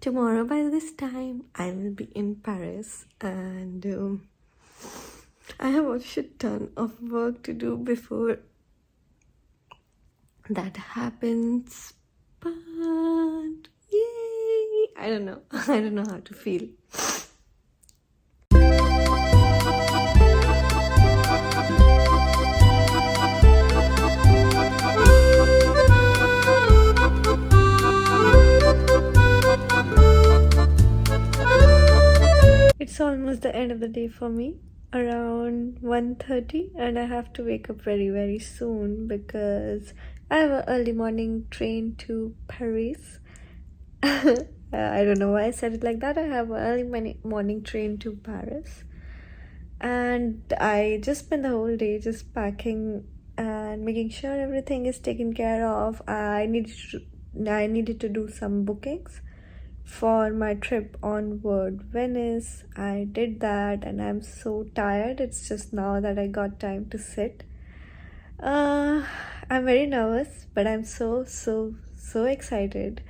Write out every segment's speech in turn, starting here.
Tomorrow by this time I will be in Paris, and I have a shit ton of work to do before that happens, but yay! I don't know. I don't know how to feel. It's almost the end of the day for me, around 1:30, and I have to wake up very, very soon because I have an early morning train to Paris. I don't know why I said it like that. I have an early morning train to Paris, and I just spent the whole day just packing and making sure everything is taken care of. I needed to do some bookings for my trip onward Venice. I did that and I'm so tired. It's just now that I got time to sit. I'm very nervous, but I'm so excited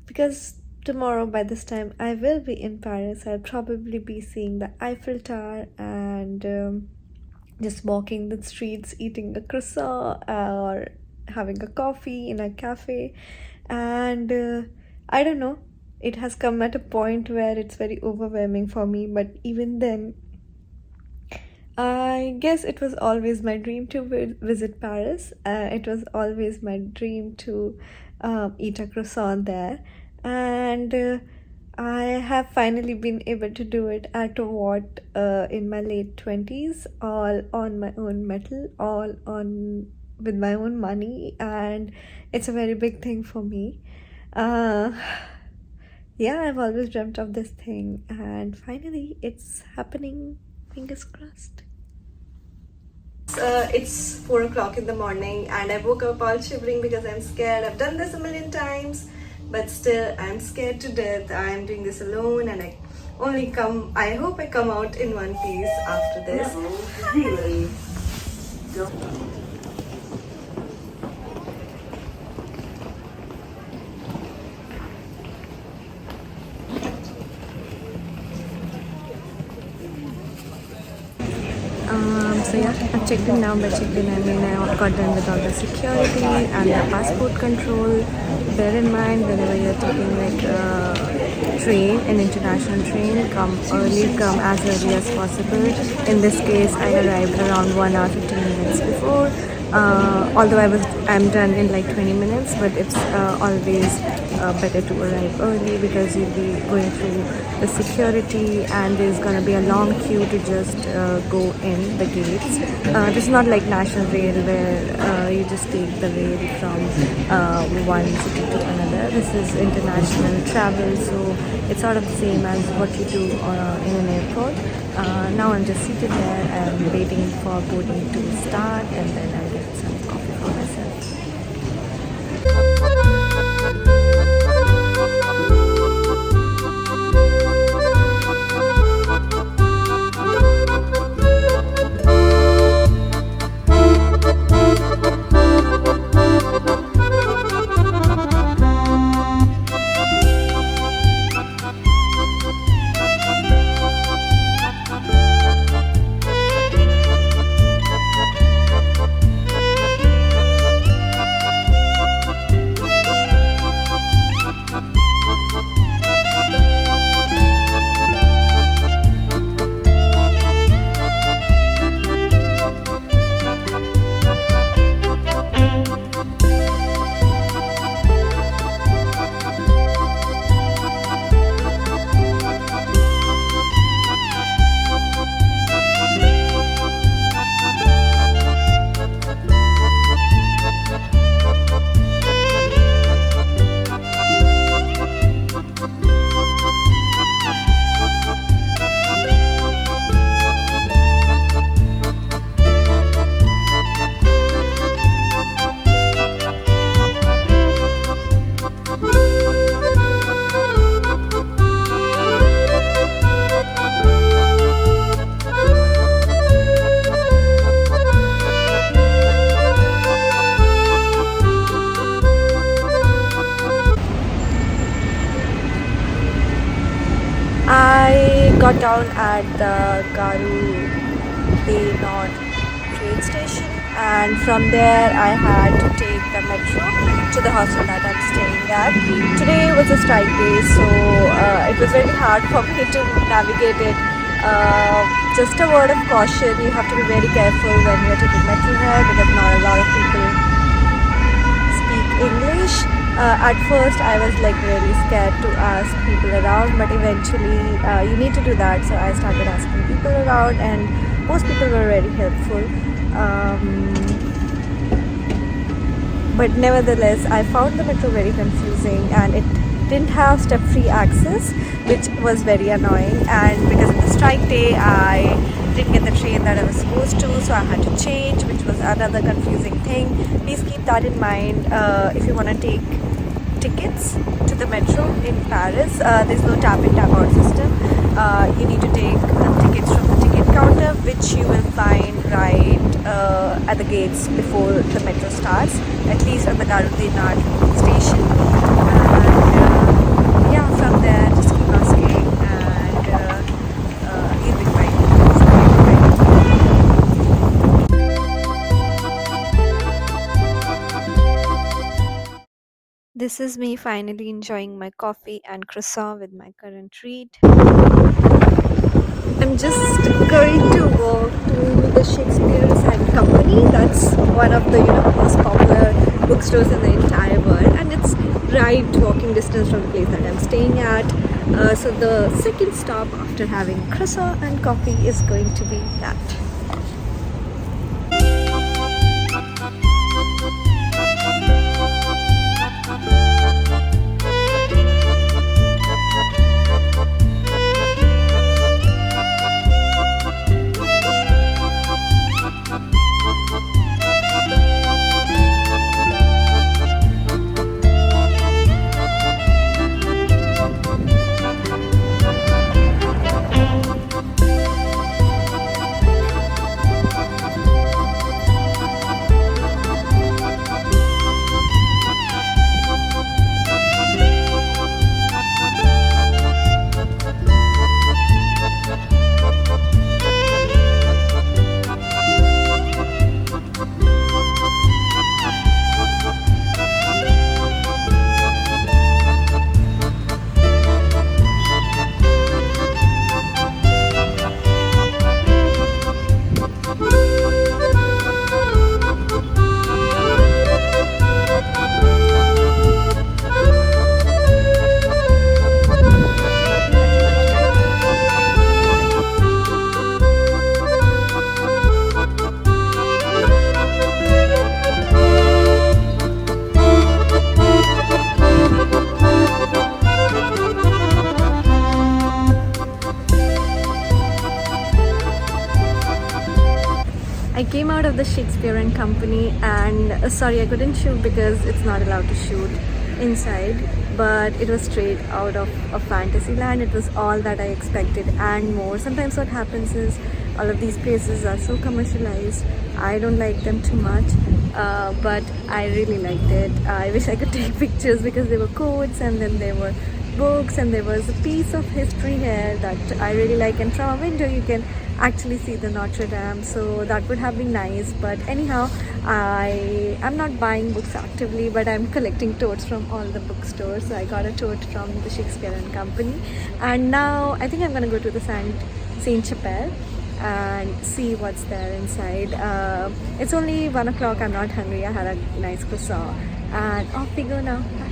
because tomorrow by this time I will be in Paris. I'll probably be seeing the Eiffel Tower and just walking the streets, eating a croissant or having a coffee in a cafe. And I don't know, it has come at a point where it's very overwhelming for me, but even then, I guess it was always my dream to visit Paris. It was always my dream to eat a croissant there, and I have finally been able to do it at what in my late 20s, all on my own metal, all on with my own money, and it's a very big thing for me. Yeah, I've always dreamt of this thing, and finally it's happening. Fingers crossed. It's 4 o'clock in the morning, and I woke up all shivering because I'm scared. I've done this a million times, but still I'm scared to death. I'm doing this alone, and I hope I come out in one piece after this. No, really. Don't. So yeah, I've checked in now. By checked in, I mean I got done with all the security and the passport control. Bear in mind, whenever you're taking like a train, an international train, come early, come as early as possible. In this case, I arrived around 1 hour 15 minutes before. Although I'm done in like 20 minutes, but it's always better to arrive early because you'll be going through the security and there's gonna be a long queue to just go in the gates. This is not like National Rail where you just take the rail from one city to another. This is international travel, so it's sort of the same as what you do in an airport. Now I'm just seated there and waiting for boarding to start, and then I'll get some coffee for myself. got down at the Garu Bay North train station, and from there I had to take the metro to the hostel that I'm staying at. Today was a strike day, so it was very hard for me to navigate it. Just a word of caution, you have to be very careful when you're taking metro here because not a lot of people speak English. At first, I was like really scared to ask people around, but eventually, you need to do that. So I started asking people around, and most people were very helpful. But nevertheless, I found the metro very confusing, and it didn't have step-free access, which was very annoying. And because of the strike day, I didn't get the train that I was supposed to, so I had to change, which was another confusing thing. Please keep that in mind if you want to take tickets to the metro in Paris. There's no tap in tap out system. You need to take tickets from the ticket counter, which you will find right at the gates before the metro starts, at least at the Garudinat station. And yeah, from there just keep asking, and you'll be fine. This is me finally enjoying my coffee and croissant with my current treat. I'm just going to walk to the Shakespeare and Company. That's one of the most popular bookstores in the entire world, and it's right walking distance from the place that I'm staying at. So the second stop after having croissant and coffee is going to be that. I came out of the Shakespeare and Company, and sorry, I couldn't shoot because it's not allowed to shoot inside, but it was straight out of a fantasy land. It was all that I expected and more. Sometimes what happens is all of these places are so commercialized. I don't like them too much, but I really liked it. I wish I could take pictures because there were quotes, and then there were books, and there was a piece of history here that I really like, and from a window you can actually see the Notre Dame, so that would have been nice. But anyhow, I'm not buying books actively, but I'm collecting totes from all the bookstores. So I got a tote from the Shakespeare and Company, and now I think I'm gonna go to the Saint Chapelle and see what's there inside. It's only 1 o'clock. I'm not hungry. I had a nice croissant, and off we go now. Bye.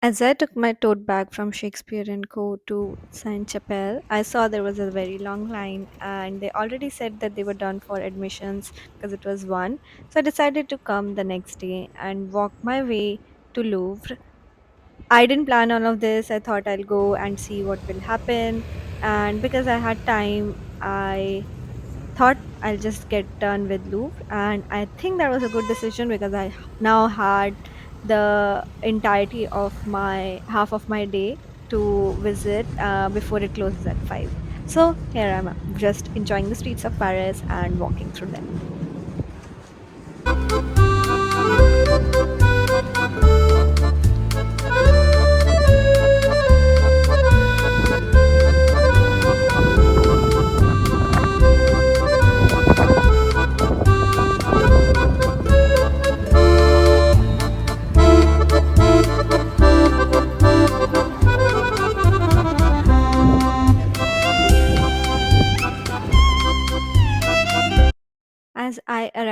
As I took my tote bag from Shakespeare and Co. to Saint Chapelle, I saw there was a very long line, and they already said that they were done for admissions because it was 1. So I decided to come the next day and walk my way to Louvre. I didn't plan all of this. I thought I'll go and see what will happen. And because I had time, I thought I'll just get done with Louvre, and I think that was a good decision because I now had the entirety of my half of my day to visit before it closes at 5. So here I'm just enjoying the streets of Paris and walking through them.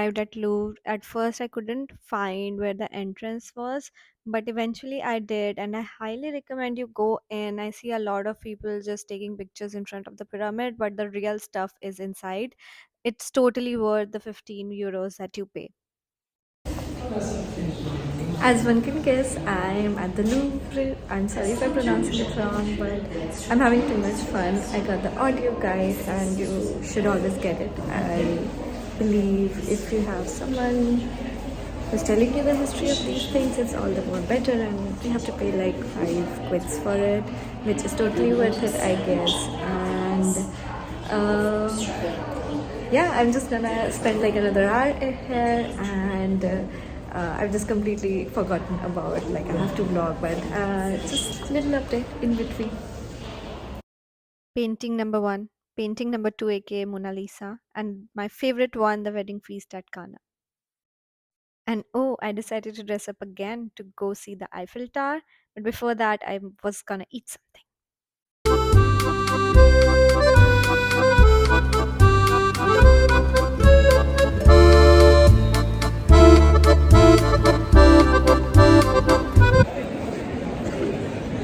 arrived at Louvre, at first I couldn't find where the entrance was, but eventually I did, and I highly recommend you go in. I see a lot of people just taking pictures in front of the pyramid, but the real stuff is inside. It's totally worth the 15 euros that you pay. As one can guess, I am at the Louvre. I'm sorry if I'm pronouncing it wrong, but I'm having too much fun. I got the audio guide, and you should always get it. I believe if you have someone who's telling you the history of these things, it's all the more better, and you have to pay like 5 quids for it, which is totally worth it, I guess. And yeah, I'm just gonna spend like another hour here, and I've just completely forgotten about like I have to vlog, but just little update in between. Painting number one, painting number two, aka Mona Lisa, and my favorite one, the wedding feast at Cana. And oh, I decided to dress up again to go see the Eiffel Tower, but before that, I was gonna eat something.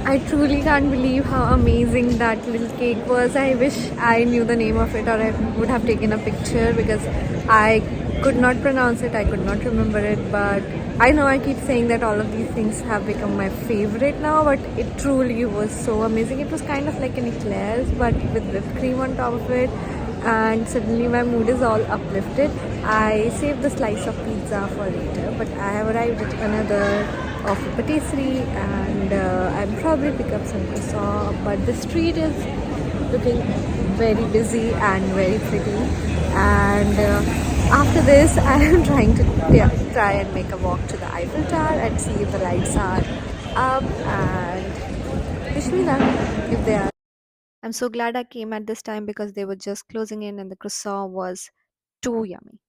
I truly can't believe how amazing that little cake was. I wish I knew the name of it, or I would have taken a picture, because I could not pronounce it, I could not remember it. But I know I keep saying that all of these things have become my favorite now, but it truly was so amazing. It was kind of like an eclairs, but with whipped cream on top of it, and suddenly my mood is all uplifted. I saved the slice of pizza for later, but I have arrived at another of a patisserie, and I'll probably pick up some croissant, but the street is looking very busy and very pretty. And after this I am trying to try and make a walk to the Eiffel Tower and see if the lights are up, and wish me luck if they are. I'm so glad I came at this time because they were just closing in and the croissant was too yummy.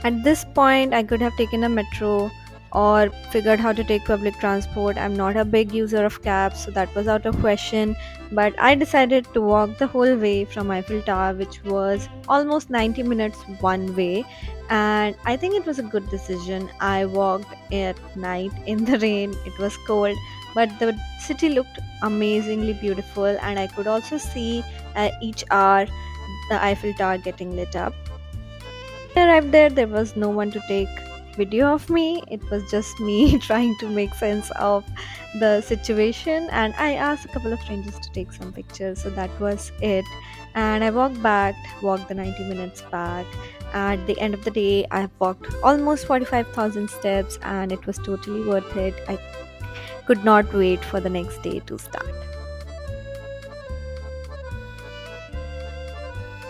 At this point, I could have taken a metro or figured how to take public transport. I'm not a big user of cabs, so that was out of question. But I decided to walk the whole way from Eiffel Tower, which was almost 90 minutes one way. And I think it was a good decision. I walked at night in the rain, it was cold, but the city looked amazingly beautiful, and I could also see each hour the Eiffel Tower getting lit up. When I arrived there, there was no one to take video of me. It was just me trying to make sense of the situation, and I asked a couple of strangers to take some pictures. So that was it. And I walked the 90 minutes back. At the end of the day, I have walked almost 45,000 steps, and it was totally worth it. I could not wait for the next day to start.